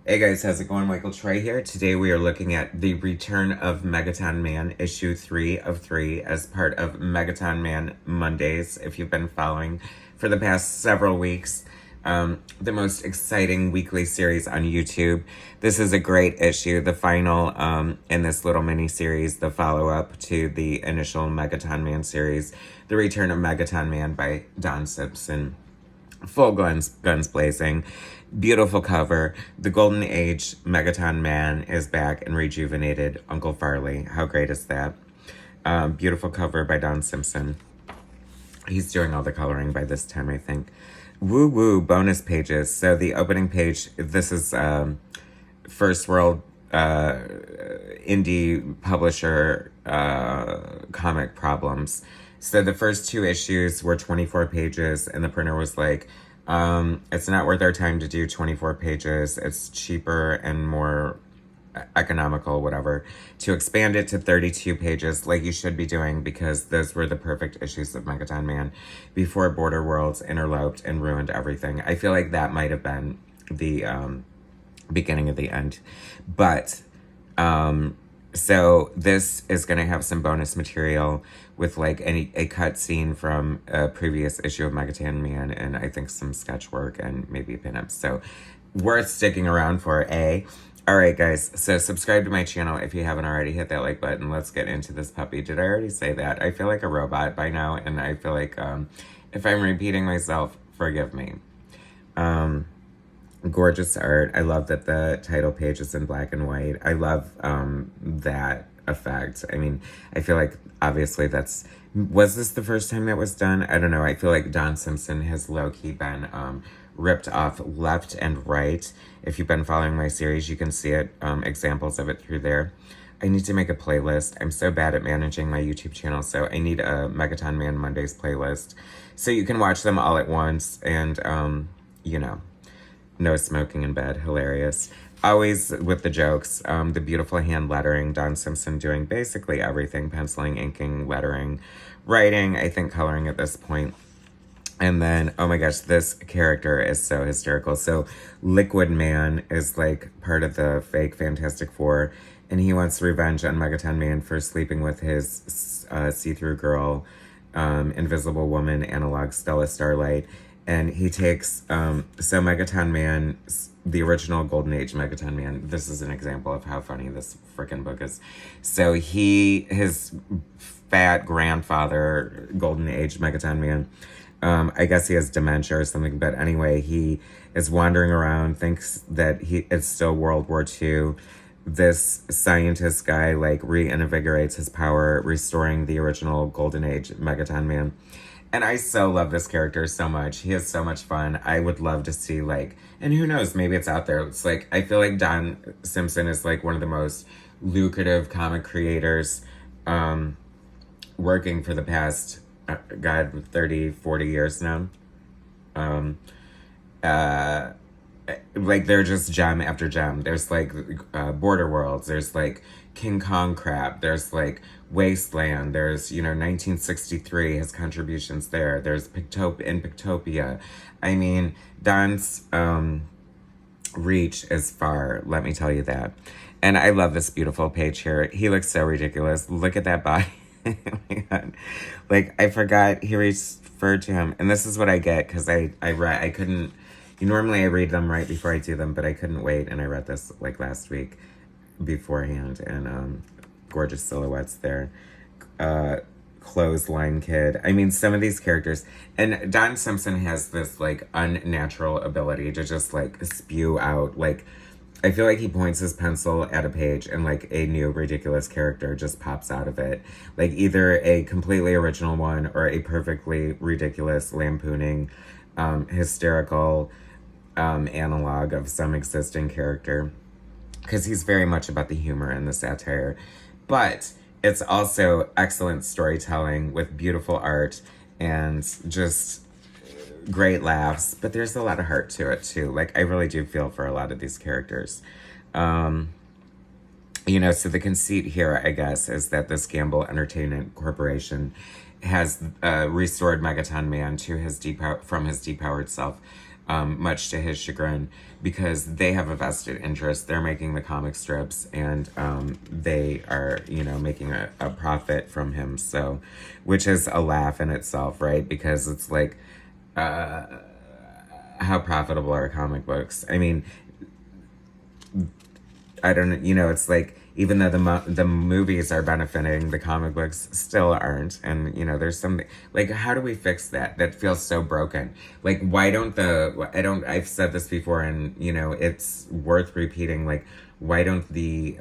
Hey guys, how's it going? Michael Troy here. Today we are looking at the Return of Megaton Man, issue 3 of 3, as part of Megaton Man Mondays, if you've been following for the past several weeks. The most exciting weekly series on YouTube. This is a great issue, the final in this little mini-series, the follow-up to the initial Megaton Man series, The Return of Megaton Man by Don Simpson. Full guns blazing. Beautiful cover. The Golden Age Megaton Man is back and rejuvenated Uncle Farley. How great is that? Beautiful cover by Don Simpson. He's doing all the coloring by this time, I think. Woo woo bonus pages. So the opening page, this is First World indie publisher comic problems. So the first two issues were 24 pages, and the printer was like, it's not worth our time to do 24 pages. It's cheaper and more economical, whatever, to expand it to 32 pages like you should be doing, because those were the perfect issues of Megaton Man before Border Worlds interloped and ruined everything. I feel like that might have been the beginning of the end. But so this is going to have some bonus material with like a cut scene from a previous issue of Megaton Man, and I think some sketch work and maybe a pinup. So worth sticking around for, eh? All right, guys. So subscribe to my channel if you haven't already. Hit that like button. Let's get into this puppy. Did I already say that? I feel like a robot by now, and I feel like if I'm repeating myself, forgive me. Gorgeous art. I love that the title page is in black and white. I love that effect. I mean, I feel like obviously was this the first time that was done? I don't know. I feel like Don Simpson has low-key been ripped off left and right. If you've been following my series, you can see it, examples of it through there. I need to make a playlist. I'm so bad at managing my YouTube channel, so I need a Megaton Man Mondays playlist so you can watch them all at once, and you know, no smoking in bed. Hilarious. Always with the jokes. The beautiful hand lettering. Don Simpson doing basically everything. Penciling, inking, lettering, writing, I think coloring at this point. And then, oh my gosh, this character is so hysterical. So Liquid Man is like part of the fake Fantastic Four, and he wants revenge on Megaton Man for sleeping with his see-through girl, Invisible Woman analog Stella Starlight. And he takes, so Megaton Man, the original Golden Age Megaton Man, this is an example of how funny this frickin' book is. So his fat grandfather, Golden Age Megaton Man, I guess he has dementia or something, but anyway, he is wandering around, thinks that it's still World War II. This scientist guy, like, reinvigorates his power, restoring the original Golden Age Megaton Man. And I so love this character so much. He is so much fun. I would love to see, like, and who knows, maybe it's out there. It's like, I feel like Don Simpson is like one of the most lucrative comic creators working for the past, God, 30, 40 years now. Like, they're just gem after gem. There's like Border Worlds, there's like King Kong Crab, there's like Wasteland, there's, 1963, his contributions there, there's Pictopia. I mean, Don's reach is far, let me tell you that. And I love this beautiful page here. He looks so ridiculous. Look at that body. Oh my God. Like, I forgot he referred to him, and this is what I get, because I couldn't, normally I read them right before I do them, but I couldn't wait, and I read this like last week beforehand, and gorgeous silhouettes there. Clothesline Kid. I mean, some of these characters, and Don Simpson has this like unnatural ability to just like spew out, like, I feel like he points his pencil at a page and like a new ridiculous character just pops out of it. Like either a completely original one or a perfectly ridiculous, lampooning, hysterical analog of some existing character. Because he's very much about the humor and the satire. But it's also excellent storytelling with beautiful art and just great laughs, but there's a lot of heart to it too. Like, I really do feel for a lot of these characters. So the conceit here, I guess, is that this Gamble Entertainment Corporation has restored Megaton Man to from his depowered self much to his chagrin, because they have a vested interest. They're making the comic strips, and they are, making a profit from him. So, which is a laugh in itself, right? Because it's like, how profitable are comic books? I mean, I don't, it's like, even though the movies are benefiting, the comic books still aren't. And, there's something, like, how do we fix that? That feels so broken. Like, why don't I've said this before, and, it's worth repeating, like, why don't the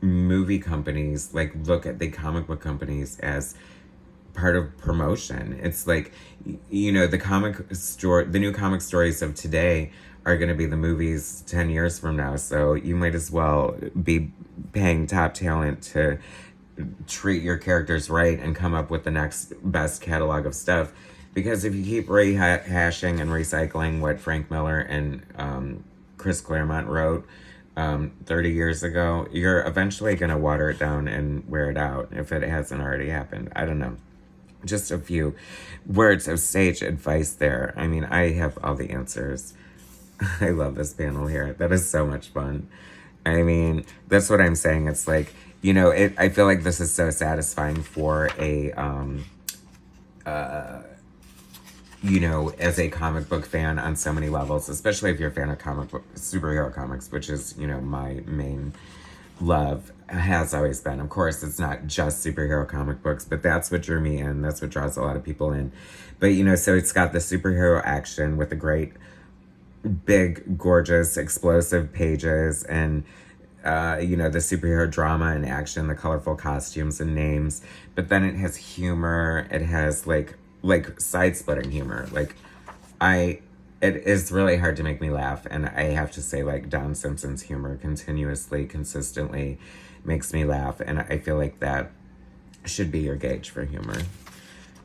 movie companies, like, look at the comic book companies as part of promotion? It's like, the new comic stories of today are going to be the movies 10 years from now. So you might as well be paying top talent to treat your characters right and come up with the next best catalog of stuff. Because if you keep rehashing and recycling what Frank Miller and Chris Claremont wrote 30 years ago, you're eventually going to water it down and wear it out if it hasn't already happened. I don't know. Just a few words of sage advice there. I mean, I have all the answers. I love this panel here. That is so much fun. I mean, that's what I'm saying. It's like, I feel like this is so satisfying for as a comic book fan on so many levels, especially if you're a fan of superhero comics, which is, my main love, has always been. Of course, it's not just superhero comic books, but that's what drew me in. That's what draws a lot of people in. But, so it's got the superhero action with a great, big, gorgeous, explosive pages, and the superhero drama and action, the colorful costumes and names. But then it has humor. It has like side-splitting humor. Like, it is really hard to make me laugh, and I have to say, like, Don Simpson's humor consistently makes me laugh, and I feel like that should be your gauge for humor.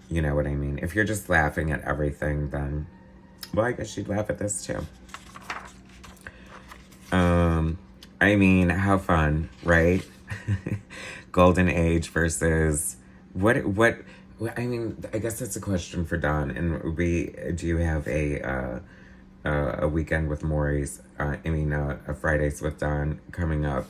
You know what I mean? If you're just laughing at everything, then, well, I guess you'd laugh at this too. I mean, how fun, right? Golden Age versus what? I mean, I guess that's a question for Don. And do you have a weekend with Maury's? A Fridays with Don coming up.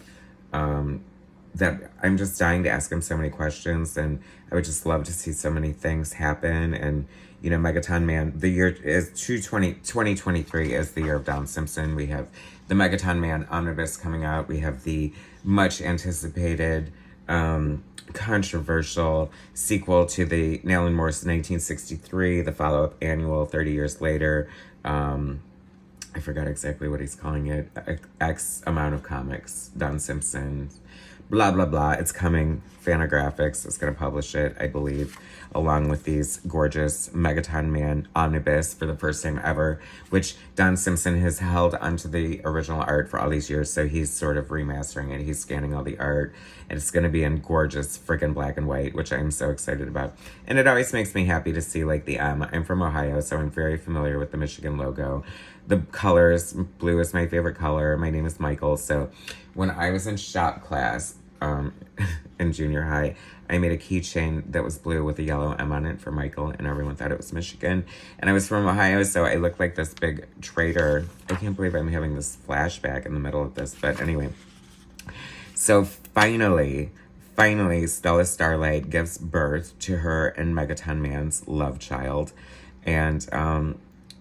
That I'm just dying to ask him so many questions, and I would just love to see so many things happen. And Megaton Man, the year is 2023 is the year of Don Simpson. We have the Megaton Man omnibus coming out. We have the much anticipated, controversial sequel to the Alan Moore's 1963, the follow-up annual 30 years later. I forgot exactly what he's calling it. X amount of comics, Don Simpson, blah, blah, blah. It's coming. Fantagraphics is going to publish it, I believe, along with these gorgeous Megaton Man omnibus for the first time ever, which Don Simpson has held onto the original art for all these years, so he's sort of remastering it. He's scanning all the art, and it's going to be in gorgeous freaking black and white, which I'm so excited about. And it always makes me happy to see, like, the M. I'm from Ohio, so I'm very familiar with the Michigan logo. The colors, blue is my favorite color. My name is Michael, so when I was in shop class in junior high, I made a keychain that was blue with a yellow M on it for Michael, and everyone thought it was Michigan. And I was from Ohio, so I looked like this big traitor. I can't believe I'm having this flashback in the middle of this, but anyway. So finally, Stella Starlight gives birth to her and Megaton Man's love child. And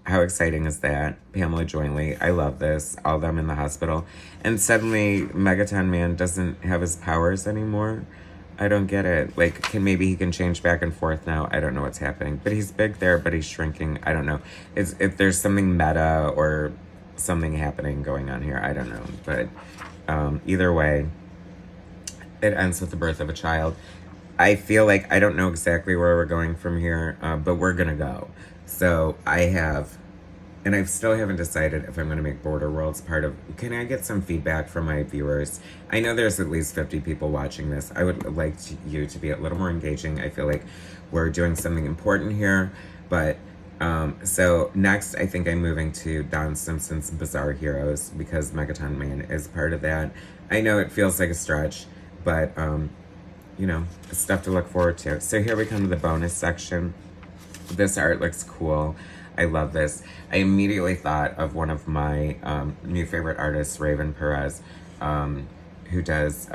how exciting is that? Pamela Jointly. I love this. All of them in the hospital. And suddenly, Megaton Man doesn't have his powers anymore. I don't get it. Like, maybe he can change back and forth now. I don't know what's happening. But he's big there, but he's shrinking. I don't know. If there's something meta or something happening going on here, I don't know. But either way, it ends with the birth of a child. I feel like I don't know exactly where we're going from here, but we're going to go. So I still haven't decided if I'm going to make Border Worlds part of... Can I get some feedback from my viewers? I know there's at least 50 people watching this. I would like you to be a little more engaging. I feel like we're doing something important here. But, so next, I think I'm moving to Don Simpson's Bizarre Heroes, because Megaton Man is part of that. I know it feels like a stretch, but, stuff to look forward to. So here we come to the bonus section. This art looks cool. I love this. I immediately thought of one of my new favorite artists, Raven Perez, who does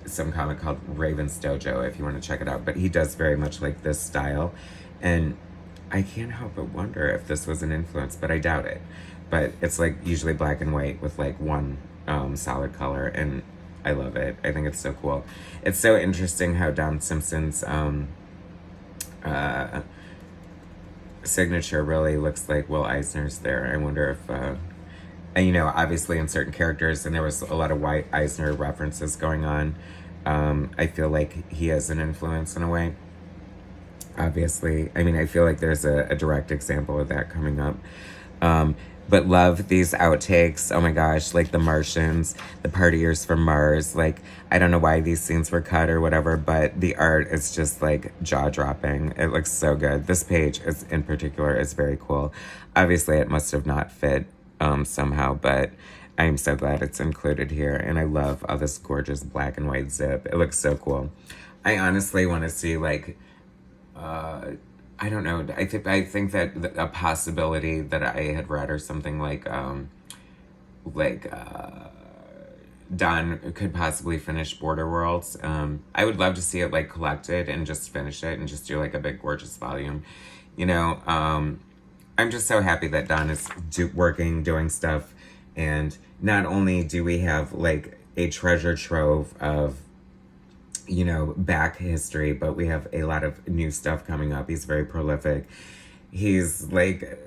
some comic called Raven's Dojo, if you want to check it out. But he does very much like this style. And I can't help but wonder if this was an influence, but I doubt it. But it's like usually black and white with like one solid color, and I love it. I think it's so cool. It's so interesting how Don Simpson's signature really looks like Will Eisner's there. I wonder if, and you know, obviously in certain characters, and there was a lot of White Eisner references going on. I feel like he has an influence in a way. Obviously, I mean, I feel like there's a direct example of that coming up. But love these outtakes. Oh my gosh, like the Martians, the partiers from Mars. Like, I don't know why these scenes were cut or whatever, but the art is just like jaw-dropping. It looks so good. This page is in particular is very cool. Obviously, it must have not fit somehow, but I'm so glad it's included here. And I love all this gorgeous black and white zip. It looks so cool. I honestly want to see like I don't know. I think that a possibility that I had read or something like Don could possibly finish Border Worlds. I would love to see it like collected and just finish it and just do like a big gorgeous volume. You know, I'm just so happy that Don is working, doing stuff, and not only do we have like a treasure trove of, you know, back history, but we have a lot of new stuff coming up. He's very prolific. He's like,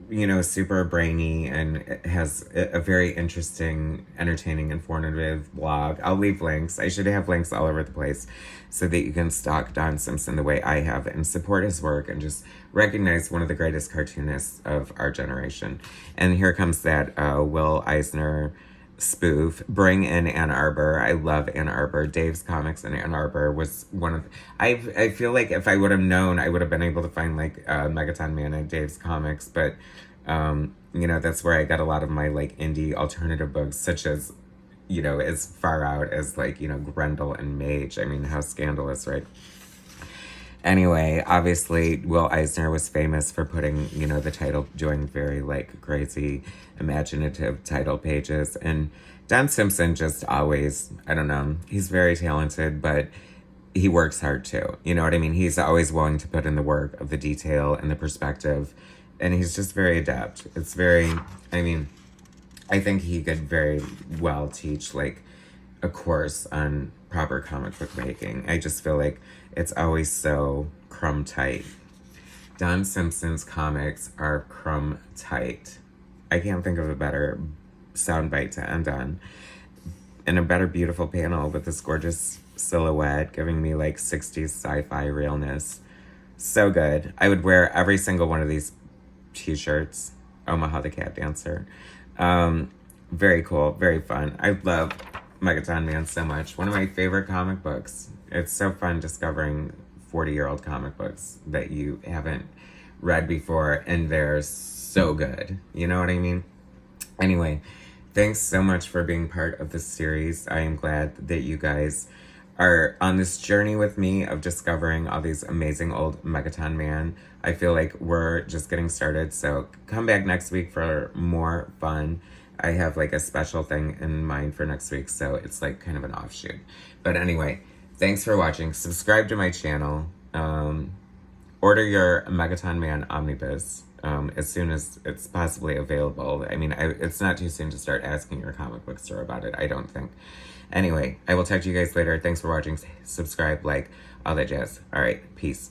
you know, super brainy and has a very interesting, entertaining, informative blog. I'll leave links. I should have links all over the place so that you can stalk Don Simpson the way I have and support his work and just recognize one of the greatest cartoonists of our generation. And here comes that Will Eisner spoof, Bring in Ann Arbor. I love Ann Arbor. Dave's Comics in Ann Arbor was one of, I feel like if I would have known, I would have been able to find like Megaton Man and Dave's Comics, but you know, that's where I got a lot of my like indie alternative books, such as, you know, as far out as like, you know, Grendel and Mage. I mean, how scandalous, right? Anyway, obviously, Will Eisner was famous for putting, you know, the title, doing very, like, crazy, imaginative title pages. And Don Simpson just always, I don't know, he's very talented, but he works hard, too. You know what I mean? He's always willing to put in the work of the detail and the perspective. And he's just very adept. It's very, I mean, I think he could very well teach, like, a course on proper comic book making. I just feel like it's always so crumb tight. Don Simpson's comics are crumb tight. I can't think of a better soundbite to end on. And a better beautiful panel with this gorgeous silhouette giving me like 60s sci-fi realness. So good. I would wear every single one of these t-shirts. Omaha the Cat Dancer. Very cool. Very fun. I love Megaton Man so much. One of my favorite comic books. It's so fun discovering 40-year-old comic books that you haven't read before, and they're so good. You know what I mean? Anyway, thanks so much for being part of this series. I am glad that you guys are on this journey with me of discovering all these amazing old Megaton Man. I feel like we're just getting started, so come back next week for more fun. I have like a special thing in mind for next week, so it's like kind of an offshoot. But anyway, thanks for watching. Subscribe to my channel. Order your Megaton Man Omnibus as soon as it's possibly available. I mean, it's not too soon to start asking your comic book store about it, I don't think. Anyway, I will talk to you guys later. Thanks for watching. Subscribe, like, all that jazz. All right, peace.